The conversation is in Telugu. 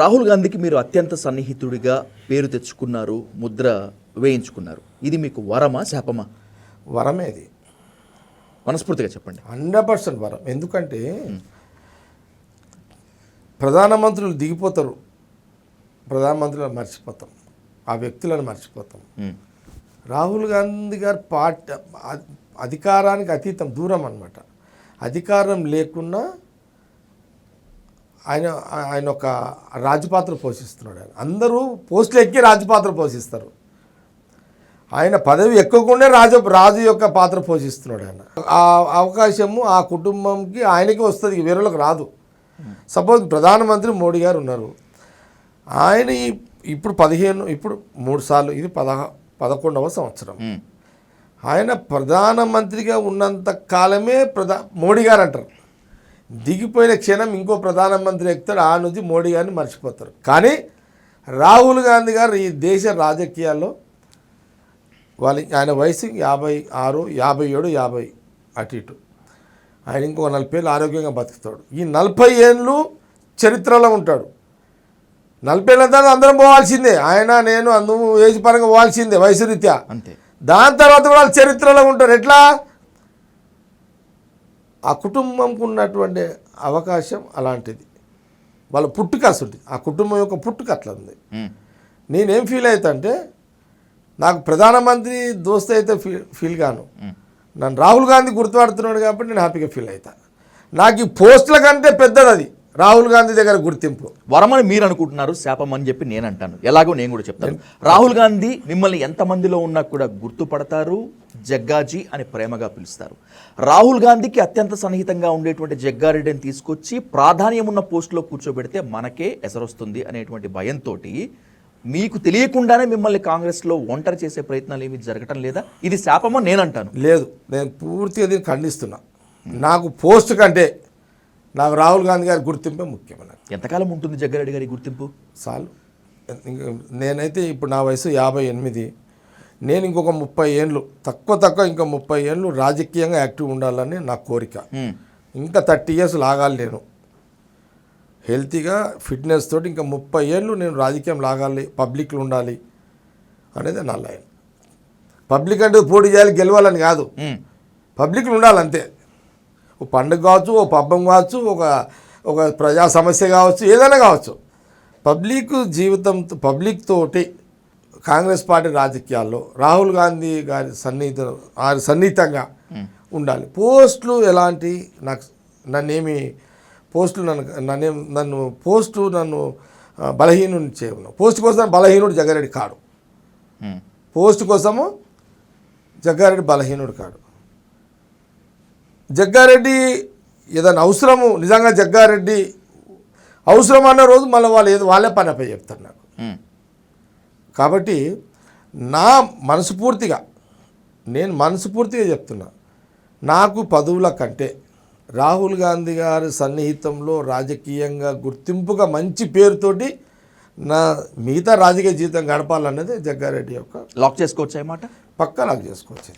రాహుల్ గాంధీకి మీరు అత్యంత సన్నిహితుడిగా పేరు తెచ్చుకున్నారు, ముద్ర వేయించుకున్నారు. ఇది మీకు వరమా, శాపమా? వరమే ఇది. మనస్ఫూర్తిగా చెప్పండి. 100% వరం. ఎందుకంటే ప్రధానమంత్రులు దిగిపోతారు, ప్రధానమంత్రులను మర్చిపోతాం, ఆ వ్యక్తులను మర్చిపోతాం. రాహుల్ గాంధీ గారు అధికారానికి అతీతం, దూరం అన్నమాట. అధికారం లేకున్నా ఆయన ఒక రాజపాత్ర పోషిస్తున్నాడు. ఆయన అందరూ పోస్టులు ఎక్కి రాజపాత్ర పోషిస్తారు, ఆయన పదవి ఎక్కకుండా రాజు యొక్క పాత్ర పోషిస్తున్నాడు. ఆయన ఆ అవకాశము ఆ కుటుంబంకి ఆయనకి వస్తుంది, వేరేలకు రాదు. సపోజ్ ప్రధానమంత్రి మోడీ గారు ఉన్నారు, ఆయన ఇప్పుడు 3 సార్లు, ఇది 11వ సంవత్సరం. ఆయన ప్రధానమంత్రిగా ఉన్నంత కాలమే మోడీ గారు అంటారు. దిగిపోయిన క్షణం ఇంకో ప్రధానమంత్రి ఎక్కుతాడు, ఆ నుంచి మోడీ గారిని మర్చిపోతారు. కానీ రాహుల్ గాంధీ గారు ఈ దేశ రాజకీయాల్లో ఆయన వయసు 56, 57, 50 అటు ఇటు. ఆయన ఇంకో 40 ఏళ్ళు ఆరోగ్యంగా బతుకుతాడు. ఈ 40 ఏళ్ళు చరిత్రలో ఉంటాడు. 40 ఏళ్ళ తర్వాత అందరం పోవాల్సిందే, ఆయన నేను అందరూ ఏజ్ పరంగా పోవాల్సిందే వయసు రీత్యా. అంతే. దాని తర్వాత కూడా చరిత్రలో ఉంటారు. ఎట్లా? ఆ కుటుంబంకు ఉన్నటువంటి అవకాశం అలాంటిది, వాళ్ళ పుట్టుక అసలు, ఆ కుటుంబం యొక్క పుట్టుక అట్లా ఉంది. నేనేం ఫీల్ అవుతా అంటే, నాకు ప్రధానమంత్రి దోస్త్ అయితే ఫీల్ గాను, నన్ను రాహుల్ గాంధీ గుర్తుపడుతున్నాడు కాబట్టి నేను హ్యాపీగా ఫీల్ అవుతా. నాకు ఈ పోస్టుల కంటే పెద్దది అది రాహుల్ గాంధీ దగ్గర గుర్తింపు. వరమని మీరు అనుకుంటున్నారు, శాపం అని చెప్పి నేను అంటాను. ఎలాగో నేను కూడా చెప్తాను. రాహుల్ గాంధీ మిమ్మల్ని ఎంతమందిలో ఉన్నా కూడా గుర్తుపడతారు, జగ్గాజీ అని ప్రేమగా పిలుస్తారు. రాహుల్ గాంధీకి అత్యంత సన్నిహితంగా ఉండేటువంటి జగ్గారెడ్డిని తీసుకొచ్చి ప్రాధాన్యం ఉన్న పోస్టులో కూర్చోబెడితే మనకే ఎసరొస్తుంది అనేటువంటి భయంతో మీకు తెలియకుండానే మిమ్మల్ని కాంగ్రెస్లో ఒంటరి చేసే ప్రయత్నాలు ఏమి జరగటం లేదా? ఇది శాపమో నేను అంటాను. లేదు, నేను పూర్తిగా దీన్ని ఖండిస్తున్నా. నాకు పోస్ట్ కంటే నాకు రాహుల్ గాంధీ గారి గుర్తింపే ముఖ్యమైన. ఎంతకాలం ఉంటుంది జగ్గారెడ్డి గారి గుర్తింపు? చాలు. నేనైతే ఇప్పుడు నా వయసు 58, నేను ఇంకొక 30 ఏళ్ళు తక్కువ ఇంకా 30 ఏళ్ళు రాజకీయంగా యాక్టివ్ ఉండాలని నా కోరిక. ఇంకా 30 ఇయర్స్ లాగాలి, నేను హెల్తీగా ఫిట్నెస్ తోటి ఇంకా 30 ఏళ్ళు నేను రాజకీయం లాగాలి, పబ్లిక్లో ఉండాలి అనేది నా లైన్. పబ్లిక్ అంటే పోటీ చేయాలి, గెలవాలని కాదు, పబ్లిక్లో ఉండాలి అంతే. ఓ పండుగ కావచ్చు, ఓ పబ్బం కావచ్చు, ఒక ప్రజా సమస్య కావచ్చు, ఏదైనా కావచ్చు. పబ్లిక్ జీవితంతో, పబ్లిక్ తోటి కాంగ్రెస్ పార్టీ రాజకీయాల్లో రాహుల్ గాంధీ గారి సన్నిహితంగా ఉండాలి. పోస్టులు ఎలాంటి నన్ను బలహీనుని చేయను. పోస్ట్ కోసం బలహీనుడు జగ్గారెడ్డి కాడు, పోస్ట్ కోసము జగ్గారెడ్డి బలహీనుడు కాడు. జగ్గారెడ్డి ఏదైనా అవసరము, నిజంగా జగ్గారెడ్డి అవసరం అన్న రోజు మళ్ళీ వాళ్ళే పని అప్ప చెప్తారు నాకు. కాబట్టి నేను మనస్ఫూర్తిగా చెప్తున్నా, నాకు పదవుల కంటే రాహుల్ గాంధీ గారి సన్నిహితంలో రాజకీయంగా గుర్తింపుగా మంచి పేరుతోటి నా మిగతా రాజకీయ జీవితం గడపాలన్నది జగ్గారెడ్డి యొక్క. లాక్ చేసుకోవచ్చు అన్నమాట. పక్కా లాక్ చేసుకోవచ్చు.